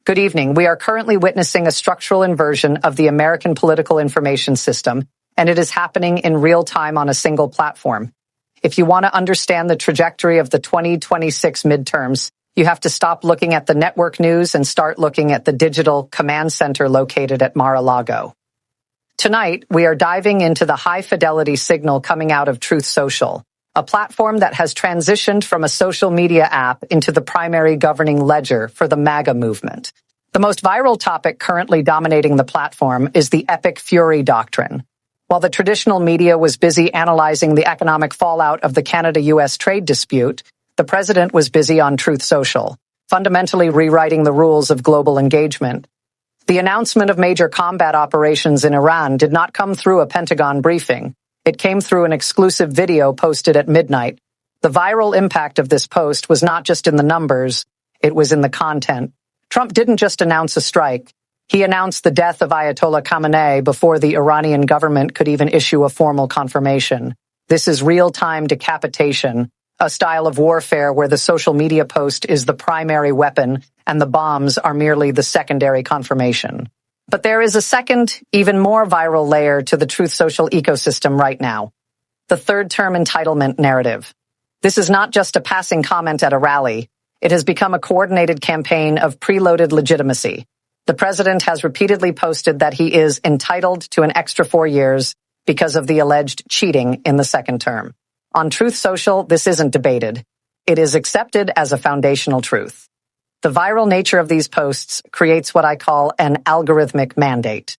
Good evening. We are currently witnessing a structural inversion of the American political information system, and it is happening in real time on a single platform. If you want to understand the trajectory of the 2026 midterms, you have to stop looking at the network news and start looking at the digital command center located at Mar-a-Lago. Tonight, we are diving into the high-fidelity signal coming out of Truth Social, a platform that has transitioned from a social media app into the primary governing ledger for the MAGA movement. The most viral topic currently dominating the platform is the epic fury doctrine. While the traditional media was busy analyzing the economic fallout of the Canada-US trade dispute, the president was busy on Truth Social, fundamentally rewriting the rules of global engagement. The announcement of major combat operations in Iran did not come through a Pentagon briefing. It came through an exclusive video posted at midnight. The viral impact of this post was not just in the numbers, it was in the content. Trump didn't just announce a strike. He announced the death of Ayatollah Khamenei before the Iranian government could even issue a formal confirmation. This is real-time decapitation, a style of warfare where the social media post is the primary weapon and the bombs are merely the secondary confirmation. But there is a second, even more viral layer to the Truth Social ecosystem right now. The third-term entitlement narrative. This is not just a passing comment at a rally. It has become a coordinated campaign of preloaded legitimacy. The president has repeatedly posted that he is entitled to an extra 4 years because of the alleged cheating in the second term. On Truth Social, this isn't debated. It is accepted as a foundational truth. The viral nature of these posts creates what I call an algorithmic mandate.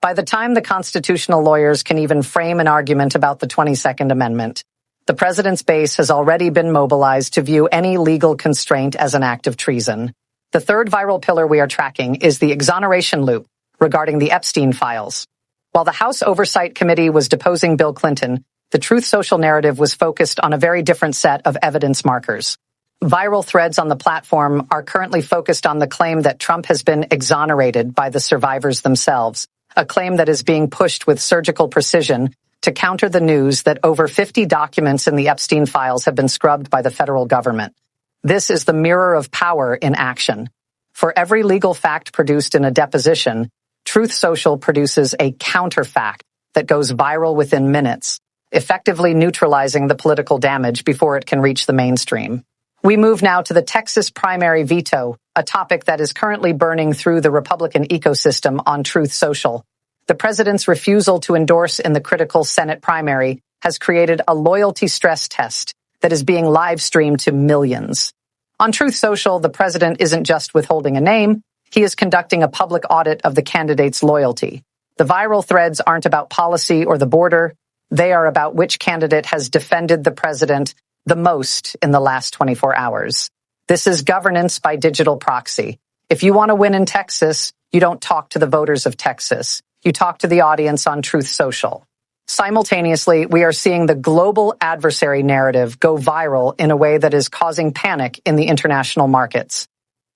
By the time the constitutional lawyers can even frame an argument about the 22nd Amendment, the president's base has already been mobilized to view any legal constraint as an act of treason. The third viral pillar we are tracking is the exoneration loop regarding the Epstein files. While the House Oversight Committee was deposing Bill Clinton, the Truth Social narrative was focused on a very different set of evidence markers. Viral threads on the platform are currently focused on the claim that Trump has been exonerated by the survivors themselves, a claim that is being pushed with surgical precision to counter the news that over 50 documents in the Epstein files have been scrubbed by the federal government. This is the mirror of power in action. For every legal fact produced in a deposition, Truth Social produces a counterfact that goes viral within minutes, effectively neutralizing the political damage before it can reach the mainstream. We move now to the Texas primary veto, a topic that is currently burning through the Republican ecosystem on Truth Social. The president's refusal to endorse in the critical Senate primary has created a loyalty stress test that is being live-streamed to millions. On Truth Social, the president isn't just withholding a name, he is conducting a public audit of the candidate's loyalty. The viral threads aren't about policy or the border, they are about which candidate has defended the president the most in the last 24 hours. This is governance by digital proxy. If you want to win in Texas, you don't talk to the voters of Texas. You talk to the audience on Truth Social. Simultaneously, we are seeing the global adversary narrative go viral in a way that is causing panic in the international markets.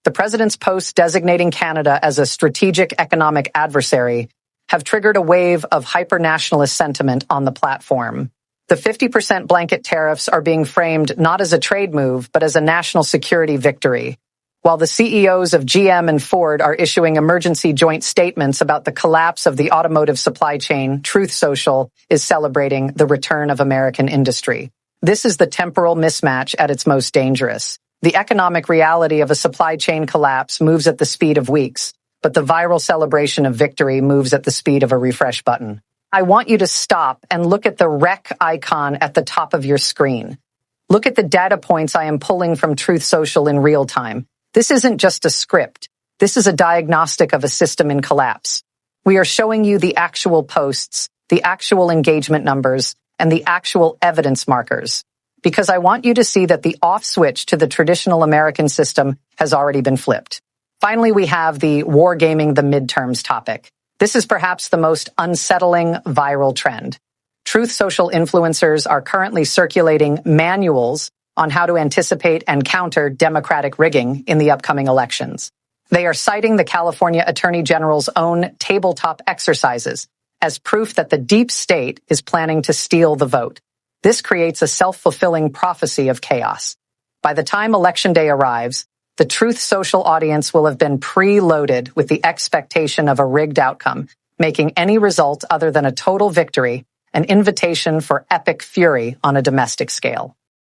The president's posts designating Canada as a strategic economic adversary have triggered a wave of hyper-nationalist sentiment on the platform. The 50% blanket tariffs are being framed not as a trade move, but as a national security victory. While the CEOs of GM and Ford are issuing emergency joint statements about the collapse of the automotive supply chain, Truth Social is celebrating the return of American industry. This is the temporal mismatch at its most dangerous. The economic reality of a supply chain collapse moves at the speed of weeks, but the viral celebration of victory moves at the speed of a refresh button. I want you to stop and look at the wreck icon at the top of your screen. Look at the data points I am pulling from Truth Social in real time. This isn't just a script. This is a diagnostic of a system in collapse. We are showing you the actual posts, the actual engagement numbers, and the actual evidence markers, because I want you to see that the off switch to the traditional American system has already been flipped. Finally, we have the wargaming the midterms topic. This is perhaps the most unsettling viral trend. Truth Social influencers are currently circulating manuals on how to anticipate and counter Democratic rigging in the upcoming elections. They are citing the California Attorney General's own tabletop exercises as proof that the deep state is planning to steal the vote. This creates a self-fulfilling prophecy of chaos. By the time Election Day arrives, The Truth Social audience will have been preloaded with the expectation of a rigged outcome, making any result other than a total victory an invitation for epic fury on a domestic scale.